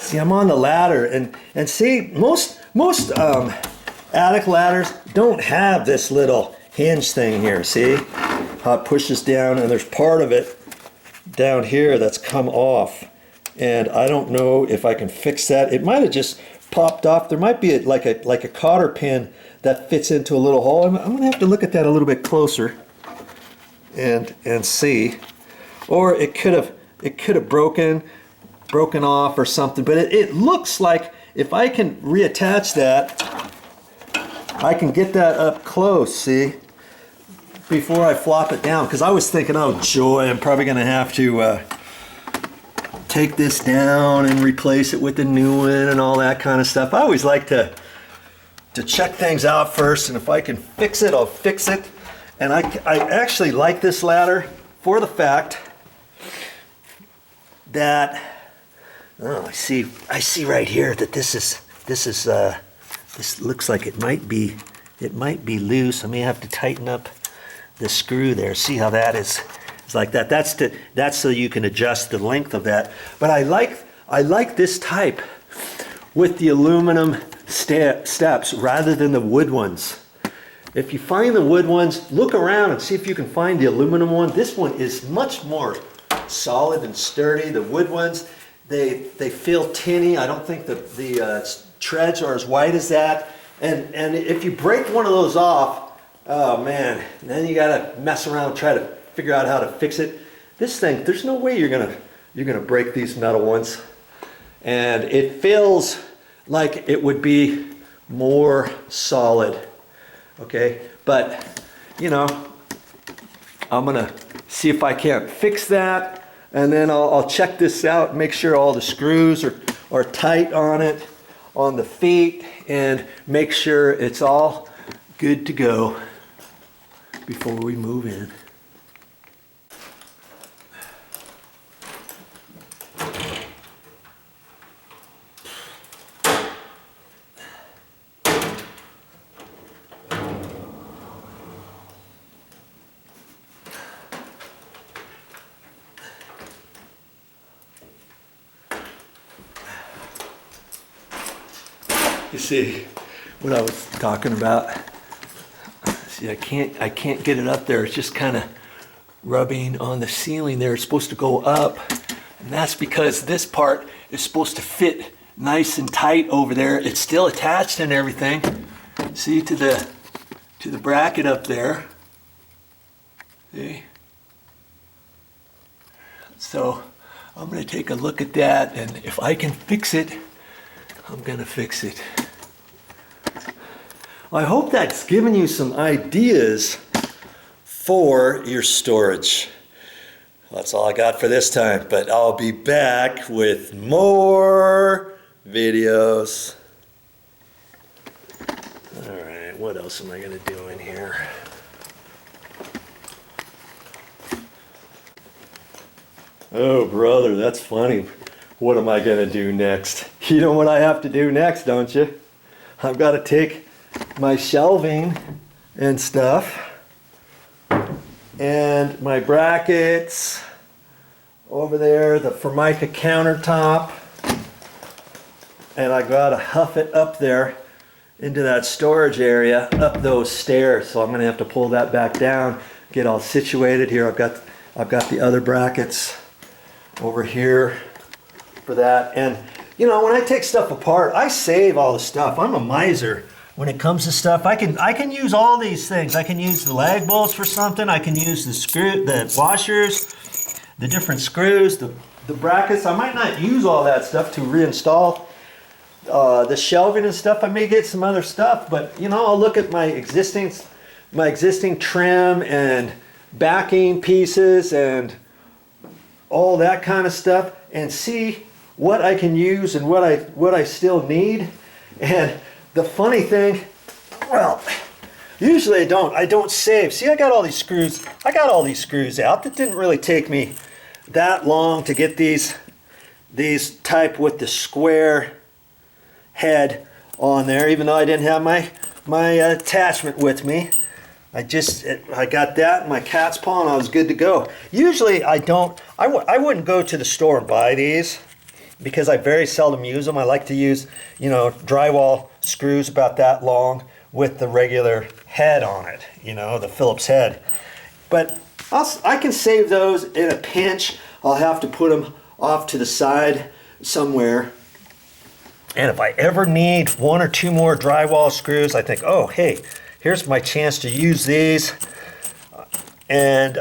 See, I'm on the ladder, and see, most attic ladders don't have this little hinge thing here. See how it pushes down, and there's part of it down here that's come off, and I don't know if I can fix that. It might have just popped off. There might be like a cotter pin that fits into a little hole. I'm gonna have to look at that a little bit closer and see, or it could have broken off or something. But it looks like if I can reattach that, I can get that up close. See, before I flop it down, because I was thinking, oh joy, I'm probably gonna have to take this down and replace it with a new one and all that kind of stuff. I always like to check things out first, and if I can fix it, I'll fix it. And I actually like this ladder for the fact that I see right here that this looks like it might be loose. I may have to tighten up the screw there. See how that is? It's like that. That's so you can adjust the length of that. But I like this type with the aluminum steps rather than the wood ones. If you find the wood ones, look around and see if you can find the aluminum one. This one is much more solid and sturdy. The wood ones, they feel tinny. I don't think the treads are as white as that. And if you break one of those off, oh man, then you gotta mess around and try to figure out how to fix it. This thing, there's no way you're gonna break these metal ones. And it feels like it would be more solid. Okay, but you know, I'm gonna see if I can't fix that, and then I'll check this out and make sure all the screws are tight on it, on the feet, and make sure it's all good to go before we move in. You see what I was talking about? See, I can't get it up there. It's just kind of rubbing on the ceiling there. It's supposed to go up, and that's because this part is supposed to fit nice and tight over there. It's still attached and everything. See, to the bracket up there. See? So I'm going to take a look at that, and if I can fix it, I'm going to fix it. I hope that's given you some ideas for your storage. That's all I got for this time, but I'll be back with more videos. All right, what else am I going to do in here? Oh, brother, that's funny. What am I going to do next? You know what I have to do next, don't you? I've got to take my shelving and stuff and my brackets over there, the Formica countertop, and I got to huff it up there into that storage area, up those stairs. So I'm going to have to pull that back down, get all situated here. I've got the other brackets over here for that. And you know, when I take stuff apart, I save all the stuff. I'm a miser when it comes to stuff. I can use all these things. I can use the lag bolts for something. I can use the washers, the different screws, the brackets. I might not use all that stuff to reinstall the shelving and stuff. I may get some other stuff, but you know, I'll look at my existing trim and backing pieces and all that kind of stuff, and see what I can use and what I still need. And the funny thing, well, usually I don't save. See, I got all these screws. I got all these screws out. That didn't really take me that long to get these type with the square head on there, even though I didn't have my attachment with me. I got that in my cat's paw and I was good to go. Usually I wouldn't go to the store and buy these. because I very seldom use them. I like to use, you know, drywall screws about that long with the regular head on it, you know, the Phillips head. But I can save those in a pinch. I'll have to put them off to the side somewhere. And if I ever need one or two more drywall screws, I think, oh, hey, here's my chance to use these and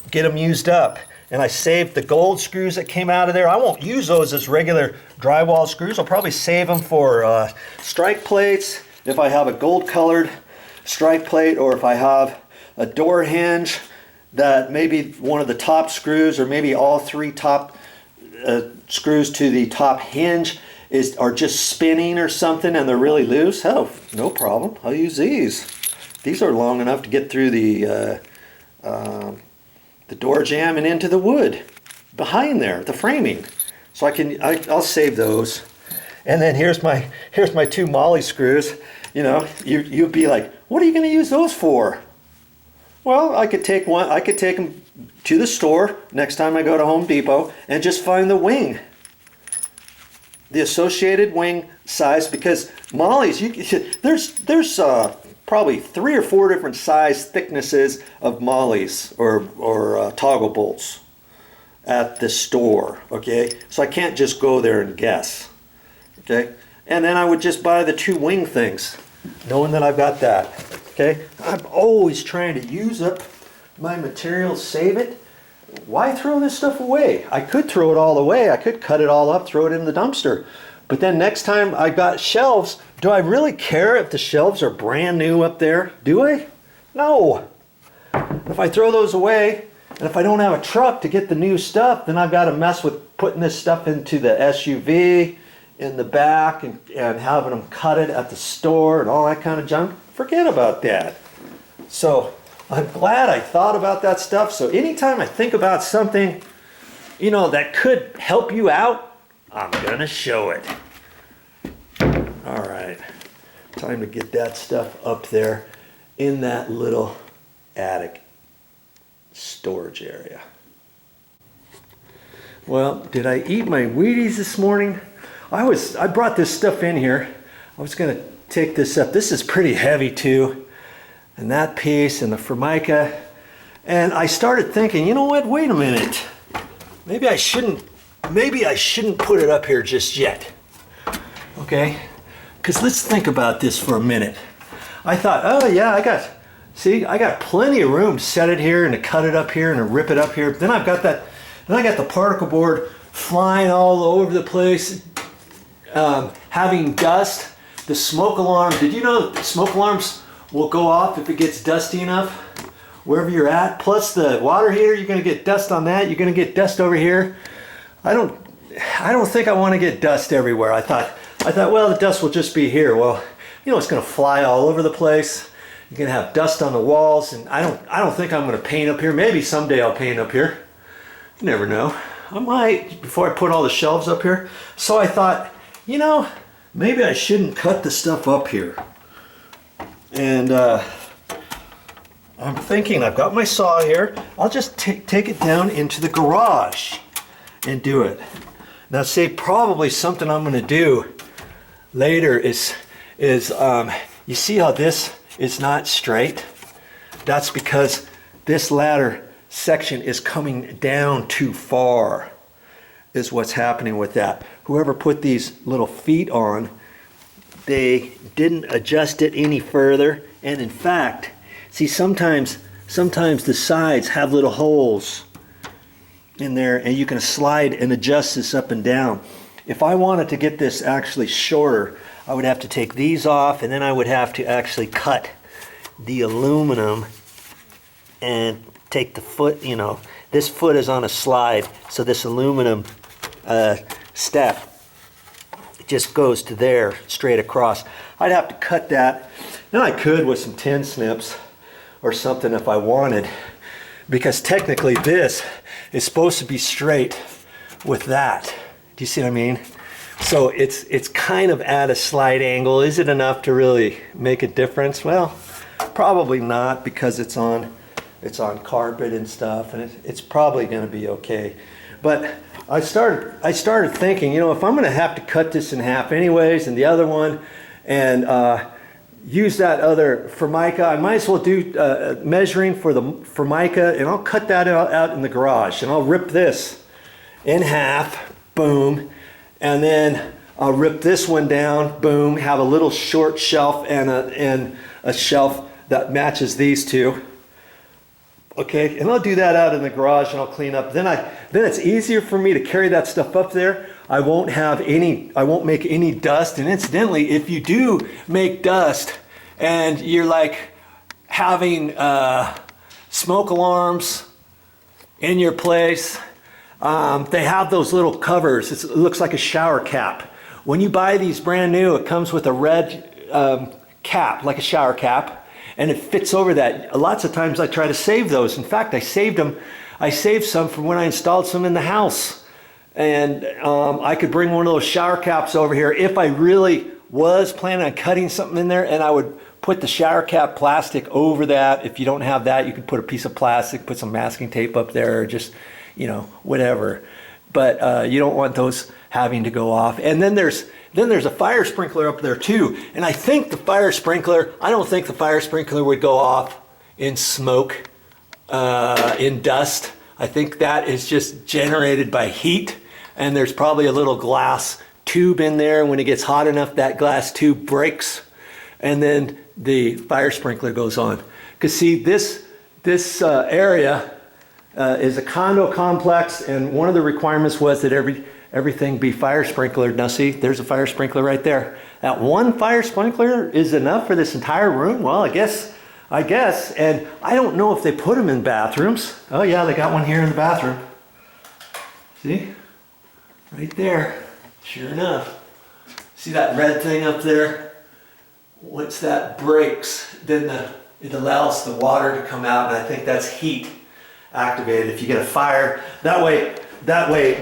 get them used up. And I saved the gold screws that came out of there. I won't use those as regular drywall screws. I'll probably save them for strike plates if I have a gold colored strike plate, or if I have a door hinge that maybe one of the top screws, or maybe all three top screws to the top hinge are just spinning or something and they're really loose. Oh, no problem. I'll use these. These are long enough to get through the door jamb and into the wood behind there, the framing. So I'll save those. And then here's my two Molly screws. You know, you'd be like, what are you going to use those for? Well, I could take them to the store next time I go to Home Depot and just find the wing, the associated wing size, because Molly's, there's probably 3 or 4 different size thicknesses of Molly's or toggle bolts at the store. Okay, so I can't just go there and guess. Okay, and then I would just buy the 2 wing things, knowing that I've got that. Okay, I'm always trying to use up my materials, save it. Why throw this stuff away? I could throw it all away. I could cut it all up, throw it in the dumpster. But then next time I got shelves, do I really care if the shelves are brand new up there? Do I? No. If I throw those away, and if I don't have a truck to get the new stuff, then I've got to mess with putting this stuff into the SUV in the back and having them cut it at the store and all that kind of junk. Forget about that. So I'm glad I thought about that stuff. So anytime I think about something, you know, that could help you out, I'm gonna show it. All right, time to get that stuff up there in that little attic storage area. Well, did I eat my Wheaties this morning? I brought this stuff in here. I was gonna take this up. This is pretty heavy too. And that piece and the Formica. And I started thinking, you know what, wait a minute. Maybe I shouldn't put it up here just yet. Okay? Because let's think about this for a minute. I thought, oh yeah, I got plenty of room to set it here and to cut it up here and to rip it up here. Then I got the particle board flying all over the place, having dust. The smoke alarm, did you know that smoke alarms will go off if it gets dusty enough wherever you're at? Plus the water heater, you're gonna get dust on that. You're gonna get dust over here. I don't think I want to get dust everywhere. I thought, well, the dust will just be here. Well, you know, it's gonna fly all over the place. You're gonna have dust on the walls, and I don't think I'm gonna paint up here. Maybe someday I'll paint up here. You never know. I might before I put all the shelves up here. So I thought, you know, maybe I shouldn't cut the stuff up here. And I'm thinking, I've got my saw here. I'll just take it down into the garage and do it. Now, say probably something I'm going to do later is you see how this is not straight? That's because this ladder section is coming down too far, is what's happening with that. Whoever put these little feet on, they didn't adjust it any further. And in fact, see, sometimes the sides have little holes in there, and you can slide and adjust this up and down. If I wanted to get this actually shorter, I would have to take these off, and then I would have to actually cut the aluminum and take the foot, you know, this foot is on a slide, so this aluminum step just goes to there straight across. I'd have to cut that. Then I could with some tin snips or something if I wanted, because technically this is supposed to be straight with that. Do you see what I mean? So it's kind of at a slight angle. Is it enough to really make a difference? Well, probably not, because it's on carpet and stuff, and it's probably going to be okay. But I started thinking, you know, if I'm going to have to cut this in half anyways, and the other one, and use that other Formica, I might as well do measuring for the Formica, and I'll cut that out in the garage, and I'll rip this in half, boom, and then I'll rip this one down, boom, have a little short shelf and a shelf that matches these two. Okay, and I'll do that out in the garage, and I'll clean up. Then it's easier for me to carry that stuff up there. I won't make any dust. And incidentally, if you do make dust and you're like having smoke alarms in your place, they have those little covers. It looks like a shower cap. When you buy these brand new, it comes with a red cap, like a shower cap. And it fits over that. Lots of times I try to save those. In fact, I saved some from when I installed some in the house. And I could bring one of those shower caps over here if I really was planning on cutting something in there, and I would put the shower cap plastic over that. If you don't have that, you could put a piece of plastic, put some masking tape up there, or just, you know, whatever. But you don't want those having to go off. And then there's a fire sprinkler up there too. And I don't think the fire sprinkler would go off in smoke, in dust. I think that is just generated by heat. And there's probably a little glass tube in there. When it gets hot enough, that glass tube breaks. And then the fire sprinkler goes on. Because see, this area is a condo complex, and one of the requirements was that everything be fire sprinklered. Now see, there's a fire sprinkler right there. That one fire sprinkler is enough for this entire room? Well, I guess, and I don't know if they put them in bathrooms. Oh yeah, they got one here in the bathroom. See? Right there, sure enough. See that red thing up there? Once that breaks, then it allows the water to come out, and I think that's heat activated. If you get a fire, that way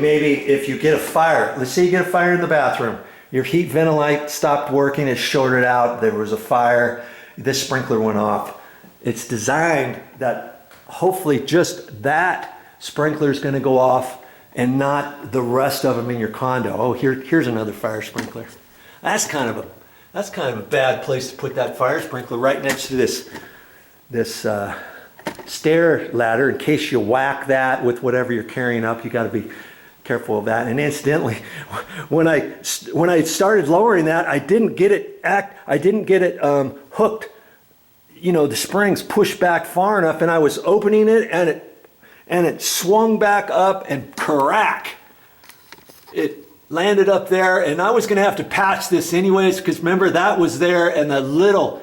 maybe if you get a fire, let's say you get a fire in the bathroom, your heat ventilate stopped working, it shorted out, there was a fire, this sprinkler went off. It's designed that hopefully just that sprinkler is going to go off and not the rest of them in your condo. Oh, here's another fire sprinkler. That's kind of a bad place to put that fire sprinkler, right next to this stair ladder, in case you whack that with whatever you're carrying up. You got to be careful of that. And incidentally, when I started lowering that, I didn't get it hooked. You know, the springs pushed back far enough, and I was opening it, and it swung back up, and crack! It landed up there, and I was going to have to patch this anyways, because remember, that was there, and that little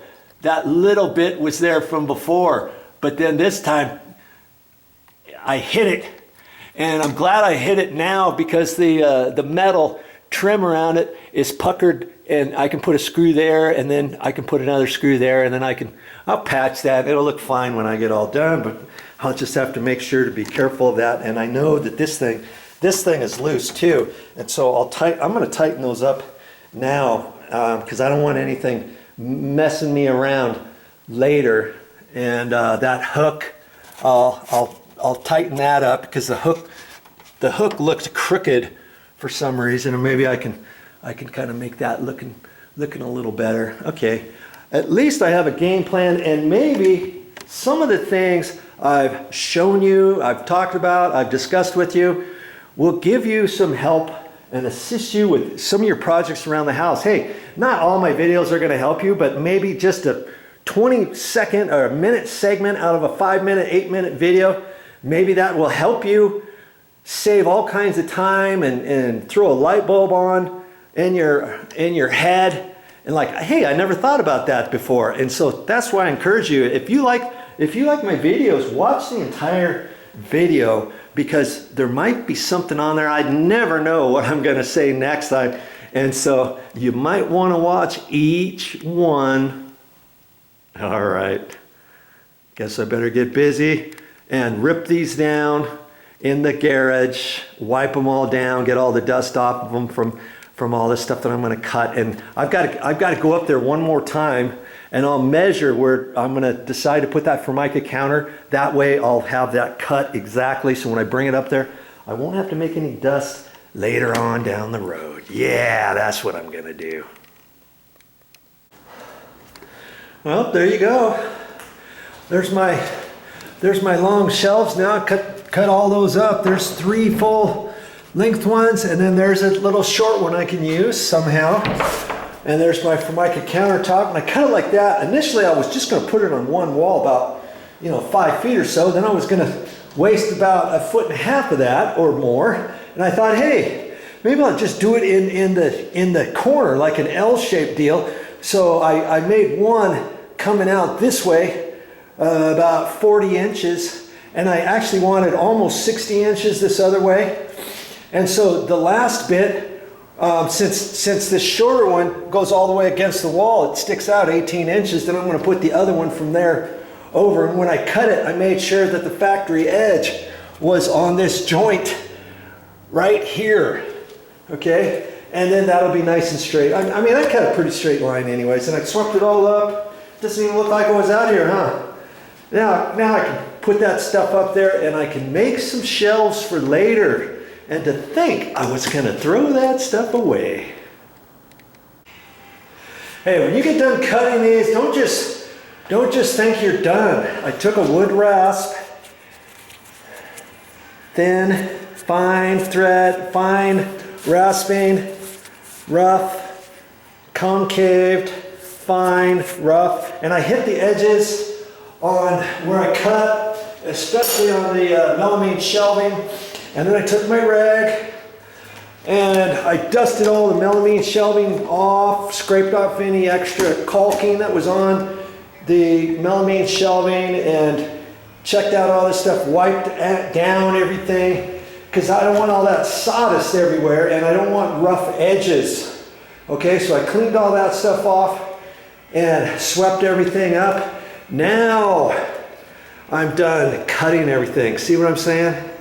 bit was there from before. But then this time, I hit it, and I'm glad I hit it now, because the metal trim around it is puckered, and I can put a screw there, and then I can put another screw there, and then I'll patch that. It'll look fine when I get all done, but I'll just have to make sure to be careful of that. And I know that this thing is loose too, and so I'm going to tighten those up now, because I don't want anything messing me around later. And that hook, I'll tighten that up, because the hook looks crooked for some reason, and maybe I can kind of make that looking a little better. Okay, at least I have a game plan, and maybe some of the things I've shown you, I've talked about, I've discussed with you, will give you some help and assist you with some of your projects around the house. Hey, not all my videos are going to help you, but maybe just a 20-second or a minute segment out of a 5-minute, 8-minute video, maybe that will help you save all kinds of time and throw a light bulb on in your head, and like, hey, I never thought about that before. And so that's why I encourage you, if you like my videos, watch the entire video, because there might be something on there. I never know what I'm going to say next time, and so you might want to watch each one. All right, guess I better get busy and rip these down in the garage, wipe them all down, get all the dust off of them from all this stuff that I'm going to cut. And I've got to go up there one more time, and I'll measure where I'm going to decide to put that Formica counter. That way I'll have that cut exactly, so when I bring it up there, I won't have to make any dust later on down the road. Yeah, that's what I'm gonna do. Well, there you go. There's my long shelves now. I cut all those up. There's 3 full length ones, and then there's a little short one I can use somehow. And there's my Formica countertop, and I cut it like that. Initially, I was just gonna put it on one wall about, 5 feet or so. Then I was gonna waste about 1.5 feet of that or more. And I thought, hey, maybe I'll just do it in the corner, like an L-shaped deal. So I made one coming out this way, about 40 inches. And I actually wanted almost 60 inches this other way. And so the last bit, since this shorter one goes all the way against the wall, it sticks out 18 inches, then I'm going to put the other one from there over. And when I cut it, I made sure that the factory edge was on this joint right here, okay? And then that'll be nice and straight. I mean, I cut a pretty straight line anyways, and I swept it all up. Doesn't even look like I was out here, huh? Now I can put that stuff up there, and I can make some shelves for later. And to think I was gonna throw that stuff away. Hey, when you get done cutting these, don't just think you're done. I took a wood rasp, thin, fine thread, fine rasping, rough, concaved, fine, rough, and I hit the edges on where I cut, especially on the melamine shelving. And then I took my rag and I dusted all the melamine shelving off, scraped off any extra caulking that was on the melamine shelving, and checked out all this stuff, wiped down everything, because I don't want all that sawdust everywhere and I don't want rough edges. Okay, so I cleaned all that stuff off and swept everything up. Now I'm done cutting everything. See what I'm saying?